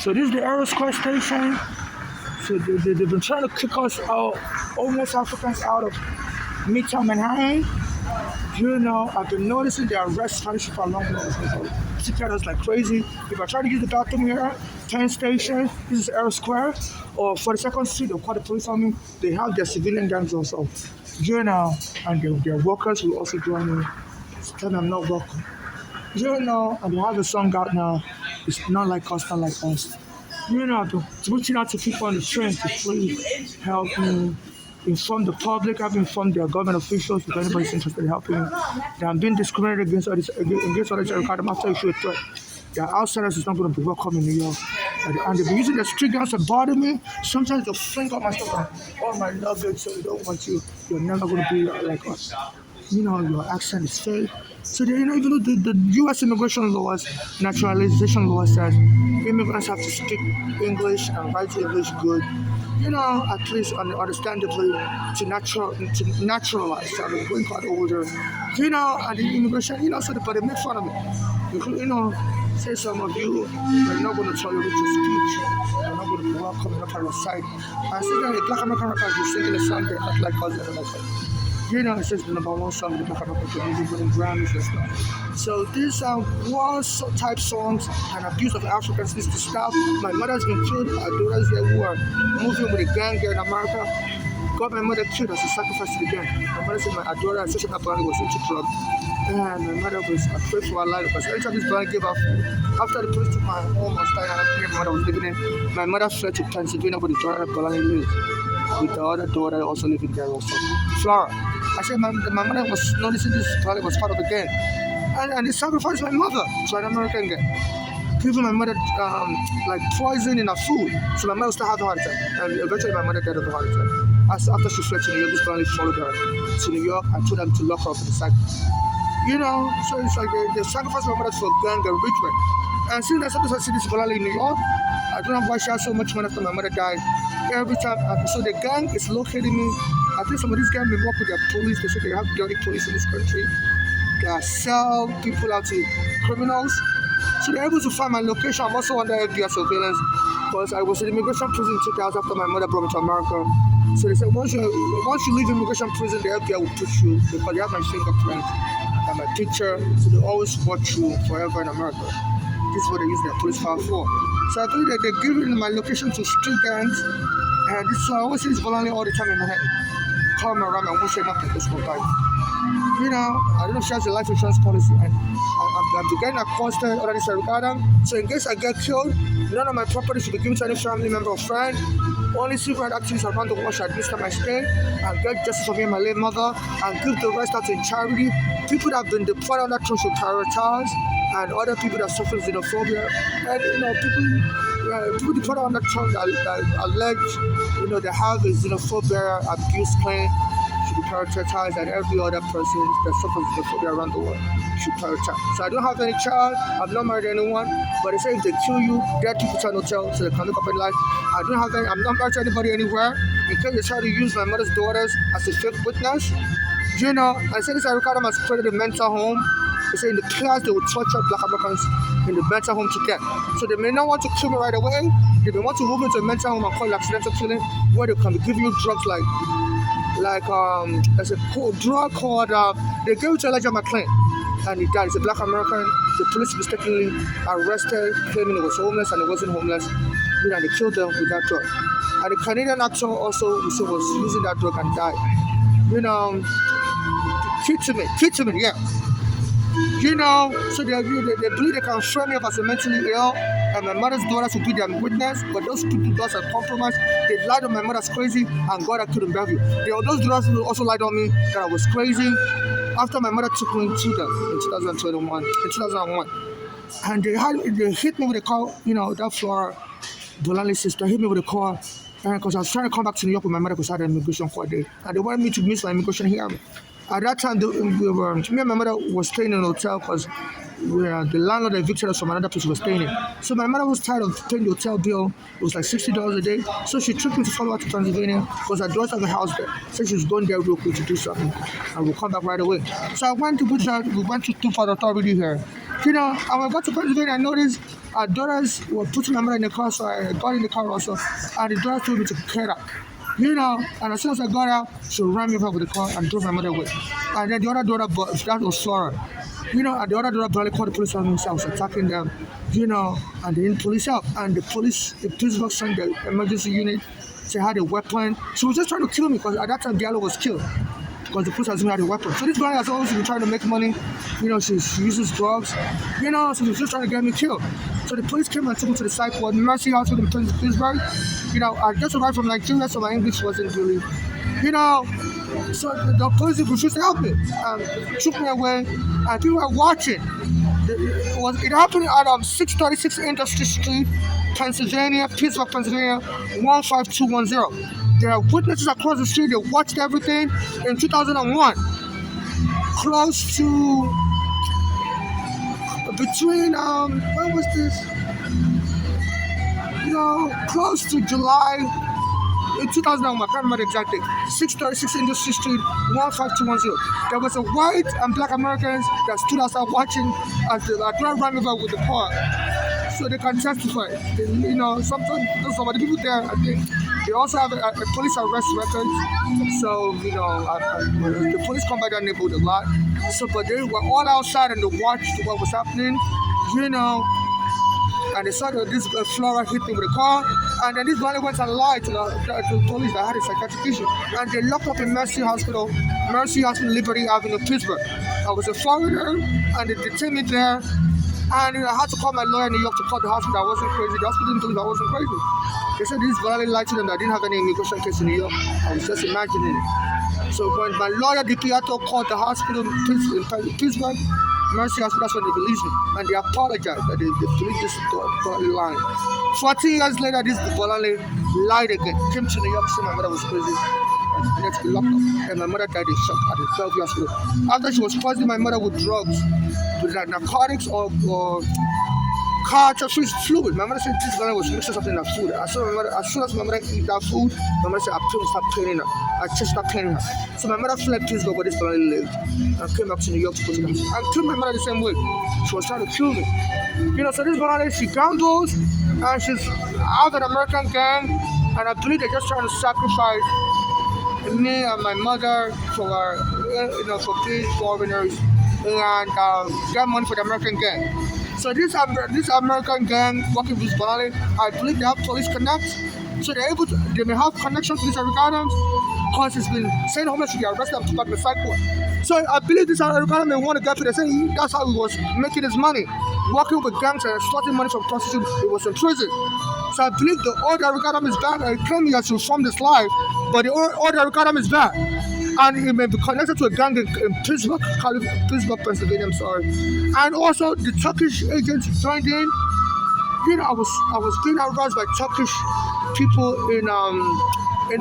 So this is the Aero Square station. So they've been trying to kick us out, almost Africans out of Midtown Manhattan. You know, I've been noticing the arrest strategy for a long time. Secure us like crazy. If I try to use the bathroom here, 10 station, this is Aero Square, or for the second street, they'll call the police on me. They have their civilian gangs also. You know, and their workers will also join me. Tell me I'm not welcome. You know, and they have a song out now. It's not like us, not like us. You know, to reaching out to people on the train to please help me inform the public. I've informed their government officials if anybody's interested in helping me. That I'm being discriminated against others. I'm after issue a threat. The outsiders is not going to be welcome in New York. And they've been using the street guns to bother me. Sometimes they'll fling up my stuff and all my luggage, so they don't want you. You're never going to be like us. You know, your accent is fake. So they, you know, even though the U.S. immigration laws, naturalization laws says immigrants have to speak English and write English good, you know, at least understandably to naturalize. So I'm green card holder, you know, and the immigration, you know, so but they make fun of me. You know, say some of you are not going to tolerate your speech. You're not going to be welcome enough on your side. And see that the Black American rappers are singing a song there, not like us, and like that. You know, it's just the number one song in the Black American community, winning Grammys and stuff. So these are war type songs and abuse of Africans needs to stop. My mother's been killed. Our daughters here who are moving with a gang here in America got my mother killed as a sacrifice to the gang. My mother said my daughter and social apparently was into drugs. And my mother was afraid for her life because every time this blind gave up food, after the police took my home was dying and my mother was living in, my mother fled to Pennsylvania with the daughter Bolani lives. With the other daughter also living there also. Flora. I said my mother was noticing this probably was part of the gang. And they sacrificed my mother to an American gang. Giving my mother like poison in her food. So my mother still had a heart attack. And eventually my mother died of a heart attack. After she fled to New York, this family followed her to New York and told them to lock her up in the cycle. You know, so it's like they sacrificed my mother for gang enrichment. And since I started to see this Bolali in New York, I don't know why she had so much money after my mother died. Every time, so the gang is locating me. I think some of these gangs may work with their police. They say they have dirty police in this country. They sell people out to criminals. So they're able to find my location. I'm also under FBI surveillance because I was in immigration prison in 2000 after my mother brought me to America. So they said once you leave immigration prison, the FBI will push you because they have my fingerprint and my picture. So they always watch you forever in America. This is what they use their police file for. So I believe that they're giving my location to street gangs. And this so I always see this volunteer all the time in my head. Call me around and won't say nothing. This whole time. You know, I don't know if she has a life insurance policy. And I'm getting accosted already regarding. So in case I get killed, none of my property should be given to any family member or friend. Only civil rights activists around the world should administer my stay and get justice for me and my late mother and give the rest out to charity. People that have been deported on that throne should prioritize and other people that suffer xenophobia. And you know, people deported on that throne that allege, you know, they have a xenophobia abuse claim should be prioritized, and every other person that suffers xenophobia around the world should prioritize. So I don't have any child, I've not married anyone, but they say if they kill you, they have to put an hotel so they can look up at life. I'm not married to anybody anywhere. In case they try to use my mother's daughters as a fake witness, you know, I say this I record them as created a mental home. They say in the class they will torture Black Americans in the mental home to death. So they may not want to kill me right away. They may want to move into a mental home and call it accidental killing, where they can give you drugs like there's a drug called they gave it to Elijah McClain and he died. He's a Black American. The police mistakenly arrested, claiming he was homeless and he wasn't homeless. You know, and they killed him with that drug. And the Canadian actor also was using that drug and died. You know, ketamine, yeah. You know, so they believe they can frame me up as a mentally ill, and my mother's daughters will be their witness, but those people does are compromised. They lied on my mother's crazy, and God I couldn't bear you. Those daughters also lied on me that I was crazy after my mother took me to them in 2001. And they hit me with a call, you know, that Flora Bolani sister hit me with a call, because I was trying to come back to New York with my mother because I had an immigration court day, and they wanted me to miss my immigration hearing. At that time, me and my mother was staying in a hotel because the landlord evicted us from another place we were staying in. So my mother was tired of paying the hotel bill. It was like $60 a day. So she took me to follow her to Pennsylvania because I don't have a house there. So she was going there real quick to do something, and we'll come back right away. So I went to we went to Port Authority here. I got to Pennsylvania, I noticed our daughters were putting my mother in the car, so I got in the car also, and the daughter told me to get out. And as soon as I got out, she ran me over with the car and drove my mother away. And then the other daughter, that was Flora. And the other daughter probably called the police on me, so I was attacking them, and they didn't police help. And the police box sent the emergency unit. She had a weapon. She was just trying to kill me because at that time Diallo was killed because the police has had a weapon. So this guy has always been trying to make money. She uses drugs. So she was just trying to get me killed. So the police came and took me to the psych ward, Mercy Hospital in Pittsburgh. I just arrived from Nigeria, so my English wasn't really, so the police refused to help me and took me away. And people were watching. It happened at 636 Industry Street, Pennsylvania, Pittsburgh, Pennsylvania, 15210. There are witnesses across the street. They watched everything in 2001. Close to between when was this? Close to July in 2001. I can't remember exactly. 636 Industry Street, 15210. There was a white and black Americans that stood outside watching as the driver ran over with the car. So they can testify. Sometimes some of the people there, I think, they also have a police arrest record. So, the police come by that neighborhood a lot. So, but they were all outside and they watched what was happening, and they saw that this Flora hit me with a car. And then this guy went and lied to the police that had a psychiatric issue. And they locked up in Mercy Hospital, Liberty Avenue, Pittsburgh. I was a foreigner, and they detained me there. And I had to call my lawyer in New York to call the hospital. I wasn't crazy. The hospital didn't believe I wasn't crazy. They said this guy lied to them that I didn't have any immigration case in New York. I was just imagining it. So when my lawyer, Di Pietro, called the hospital in Pittsburgh, Mercy Hospital, that's when they released me. And they apologized that they believed this line. 14 years later, this Bolale lied again. Came to New York, said my mother was crazy. And had to be locked up. And my mother died in shock at the Bellevue Hospital. After she was poisoning my mother with drugs, with like narcotics or cartridge fluid. My mother said this guy was mixing something in her food. As soon as my mother eat that food, my mother said I couldn't stop paining her. I just stopped paining her. So my mother fled Pittsburgh where this family lived and came back to New York to go to the hospital. And killed my mother the same way. She was trying to kill me. So this family, she gambles and she's out of an American gang, and I believe they're just trying to sacrifice me and my mother for for being foreigners and get money for the American gang. So this American gang working with Bolale, I believe they have police connect. So they may have connections to this Eric Adams because he's been saying homeless to be arrested and put back in the psych ward. So I believe this Eric Adams may want to get to the same. That's how he was making his money, working with gangs and extorting money from prostitutes. He was in prison. So I believe the old Eric Adams is back. I claim he has reformed his life, but the old Eric Adams is back. And he may be connected to a gang in Pittsburgh, Pennsylvania. I'm sorry. And also the Turkish agents joined in. I was being harassed by Turkish people in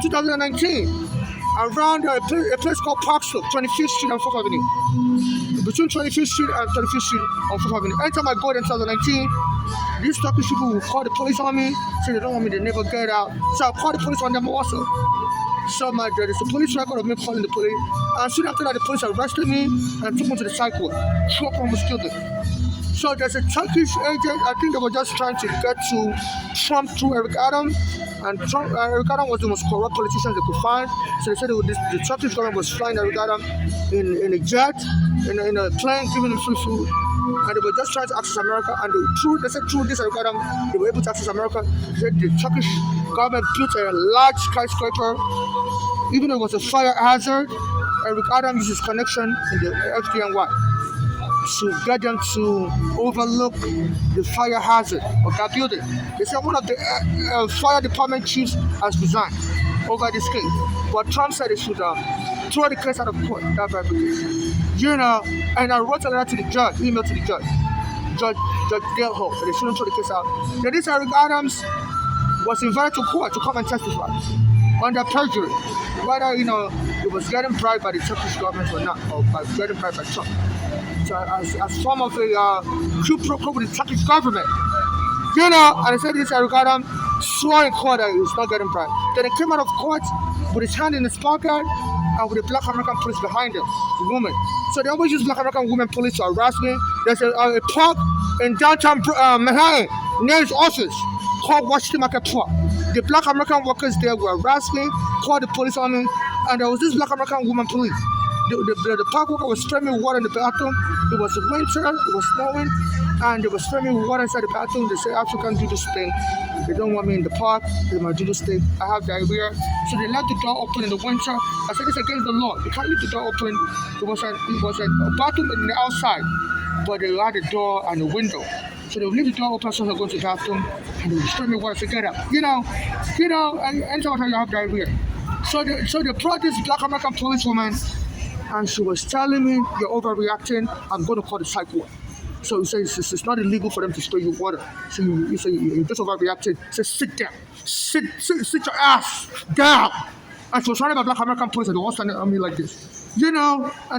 2019 around a place called Park Slope, 25th Street and 4th Avenue. Between 25th Street and 35th Street on 4th Avenue. Anytime I go there in 2019, these Turkish people will call the police on me, say they don't want me to never get out. So I'll call the police on them also. So there's a police record of me calling the police. And soon after that, the police arrested me and took me to the psych ward. Two of them was killed. So there's a Turkish agent. I think they were just trying to get to Trump through Eric Adams. And Eric Adams was the most corrupt politician they could find. So they said the Turkish government was flying Eric Adams in a jet, in a plane, giving him free food. And they were just trying to access America. And they said through this Eric Adams, they were able to access America. They said the Turkish government built a large skyscraper. Even though it was a fire hazard, Eric Adams used his connection in the FDNY to get them to overlook the fire hazard of that building. They said one of the fire department chiefs has resigned over this case. But Trump said they should throw the case out of court, that very case. And I wrote a letter to the judge, email to the judge Dale Hope, that they shouldn't throw the case out. Then this Eric Adams was invited to court to come and testify under perjury, whether it was getting bribed by the Turkish government or not, or by getting bribed by Trump. So as form of a quid pro quo with the Turkish government, and I said this Eric Adams swore in court that he was not getting bribed. Then he came out of court with his hand in his pocket and with a black American police behind him, the woman. So they always use black American women police to harass me There's a park in downtown Manhattan near his office called Washington Market Park. The black American workers there were harassing, called the police on me, and there was this black American woman police. The park worker was spraying water in the bathroom. It was winter, it was snowing, and they were spraying water inside the bathroom. They said, Africans do this thing. They don't want me in the park. They might do this thing. I have diarrhea. So they left the door open in the winter. I said, it's against the law. You can't leave the door open. It was a bathroom in the outside, but they had a door and a window. So they would leave the door open so they go to the bathroom and they would spray me water to get out. And anytime you have diarrhea. So they brought this black American policewoman and she was telling me, you're overreacting, I'm going to call the psych ward. So he says it's not illegal for them to spray you water. So you say you're just overreacting. He says sit down. Sit your ass down. And she was surrounded by black American police and they were all standing on me like this. And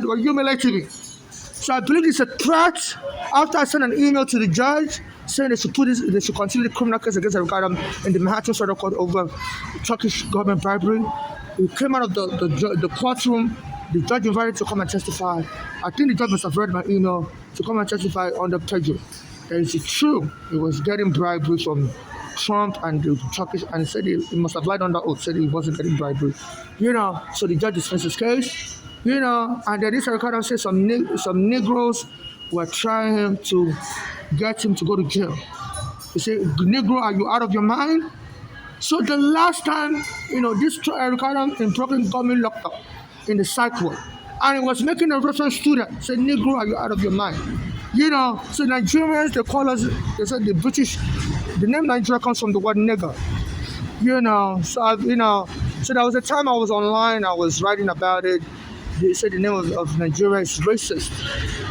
they were humiliating me. So I believe it's a threat. After I sent an email to the judge saying they should continue the criminal case against Eric Adams in the Manhattan Federal Court over Turkish government bribery. We came out of the courtroom. The judge invited to come and testify. I think the judge must have read my email to come and testify under perjury. And it's true. He was getting bribery from Trump and the Turkish, and he said he must have lied under oath, said he wasn't getting bribery. So the judge dismissed his case. And then this record says some Negroes were trying to get him to go to jail. He said, Negro, are you out of your mind? So the last time, this Ricardo in Brooklyn got me locked up in the psych ward. And he was making a reference to that. Said, Negro, are you out of your mind? So Nigerians, they call us, they said the British, the name Nigeria comes from the word nigger. So there was a time I was online, I was writing about it. They said the name of Nigeria is racist.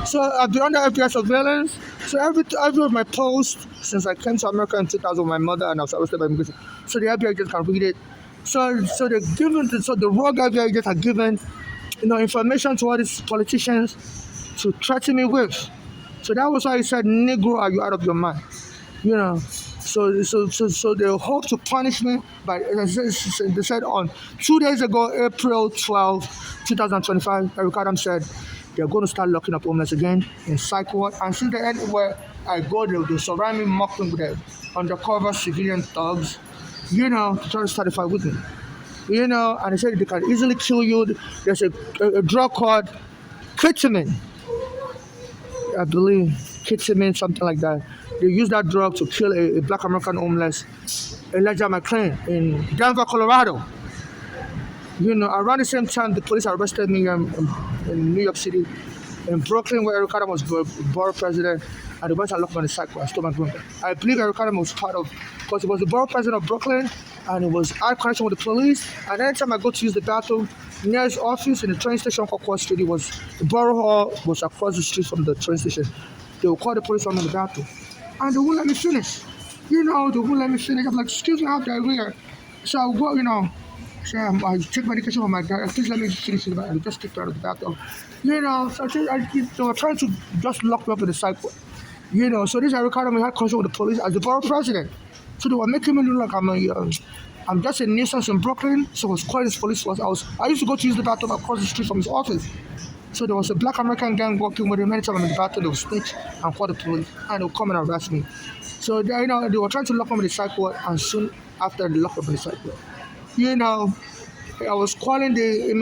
So I've been under FBI surveillance. So every of my posts since I came to America in 2000 with my mother and I was arrested by immigration. So the FBI agents can read it. So the rogue FBI agents are given, information to all these politicians to threaten me with. So that was why he said, Negro, are you out of your mind? So they hope to punish me, but they said on 2 days ago, April 12, 2025, Eric Adams said they're going to start locking up homeless again in psych ward. And since the end where I go, they surround me, mock me with their undercover civilian thugs, to try to start a fight with me. And they said they can easily kill you. There's a drug called ketamine, I believe, ketamine, something like that. They use that drug to kill a black American homeless, Elijah McClain, in Denver, Colorado. Around the same time, the police arrested me in New York City, in Brooklyn, where Eric Adams was borough president, and they went and locked me in the psych ward. I stole my room. I believe Eric Adams was part of, because he was the borough president of Brooklyn, and it was out connection with the police. And anytime I go to use the bathroom, near his office in the train station called Court Street, the borough hall was across the street from the train station. They would call the police on me in the bathroom. And they won't let me finish. They won't let me finish. I'm like, excuse me, I have diarrhea. So I'll go, so I take medication for my diarrhea. Please let me finish it. I just kicked out of the bathroom. So they were trying to just lock me up in the psych ward. So this Eric Adams had contact with the police as the borough president. So they were making me look like I'm just a nuisance in Brooklyn. So I was calling this police force. I used to go to use the bathroom across the street from his office. So there was a black American gang walking with him. Anytime I'm in the bathroom, they would snitch and call the police, and they would come and arrest me. So they were trying to lock me in the psych ward, and soon after they locked me in the psych ward, I was calling the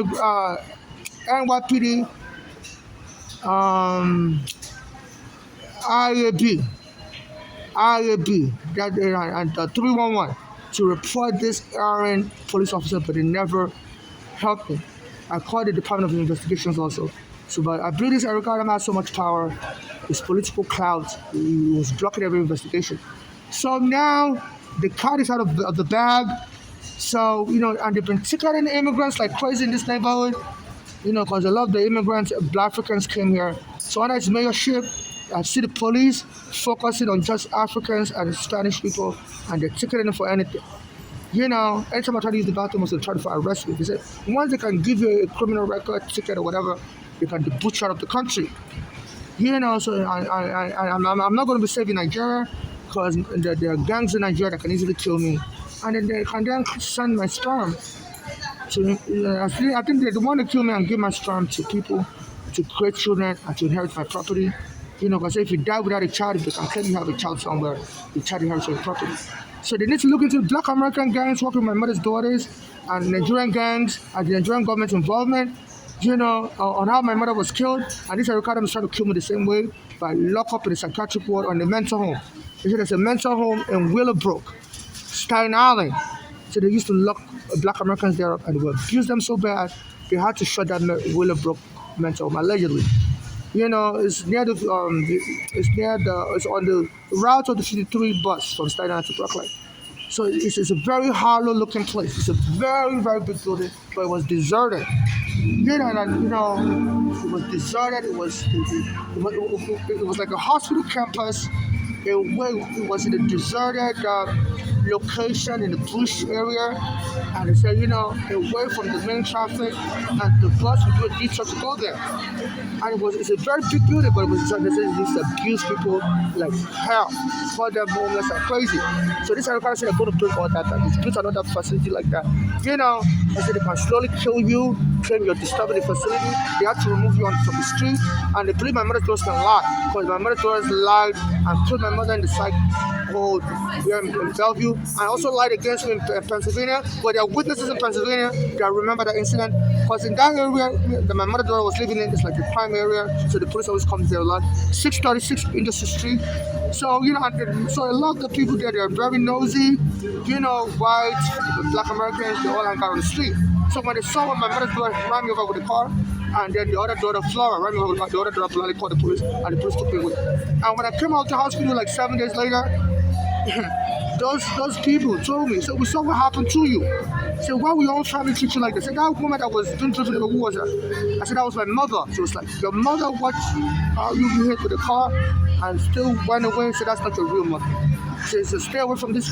NYPD, IAB, and 311 to report this errant police officer, but they never helped me. I called the Department of Investigations also. So, but I believe this Eric Adams has so much power, his political clout, he was blocking every investigation. So now the cat is out of the bag. So, and they've been ticketing immigrants like crazy in this neighborhood, because a lot of the immigrants, Black Africans came here. So under his mayorship, I see the police focusing on just Africans and Spanish people, and they're ticketing them for anything. Anytime I try to use the bathroom, they try to arrest me. They said, once they can give you a criminal record, ticket or whatever, they can debut you out of the country. So I'm not going to be saving Nigeria, because there are gangs in Nigeria that can easily kill me. And then they can send my sperm. So I think they want to kill me and give my sperm to people to create children and to inherit my property. Because if you die without a child, they can claim you have a child somewhere, the child inherits your property. So they need to look into black American gangs working with my mother's daughters and Nigerian gangs and the Nigerian government's involvement, on how my mother was killed. And this Eric Adams trying to kill me the same way by lock up in the psychiatric ward on the mental home. They said there's a mental home in Willowbrook, Staten Island. So they used to lock black Americans there up and they would abuse them so bad, they had to shut down Willowbrook mental home, allegedly. It's near it's on the route of the 53 bus from Staten Island to Brooklyn. So it's a very hollow looking place. It's a very, very big building, but it was deserted. It was deserted. It was like a hospital campus. It was in a deserted location in the bush area, and they said, away from the main traffic, and the bus would do a detour to go there. And it's a very big building, but it was they said it used to abuse people like hell, call them homeless and crazy. So this American said they're going to build all that, and it's built another facility like that. They said they can slowly kill you, claim you're disturbing the facility. They have to remove you from the street, and they believe my mother's daughters can lie, because my mother's daughters lied and killed my mother in the psych hold here in Bellevue, and also lied against me in Pennsylvania. But there are witnesses in Pennsylvania that remember that incident, because in that area that my mother's daughter was living in, it's like the prime area, so the police always comes there a lot. 636 Industry Street. So so a lot of the people there, they're very nosy. White, black Americans, they all hang out on the street. So when they saw my mother's daughter ran me over with the car, and then the other daughter, Flora, ran me over with the other daughter, Flora, they called the police, and the police took me away. And when I came out of the hospital like 7 days later, those people told me, so we saw what happened to you. So why we all trying to treat you like this? I said, that woman that was doing something, who was that? I said, that was my mother. She was like, your mother watched how you hit with the car and still went away. So that's not your real mother. She said, stay away from this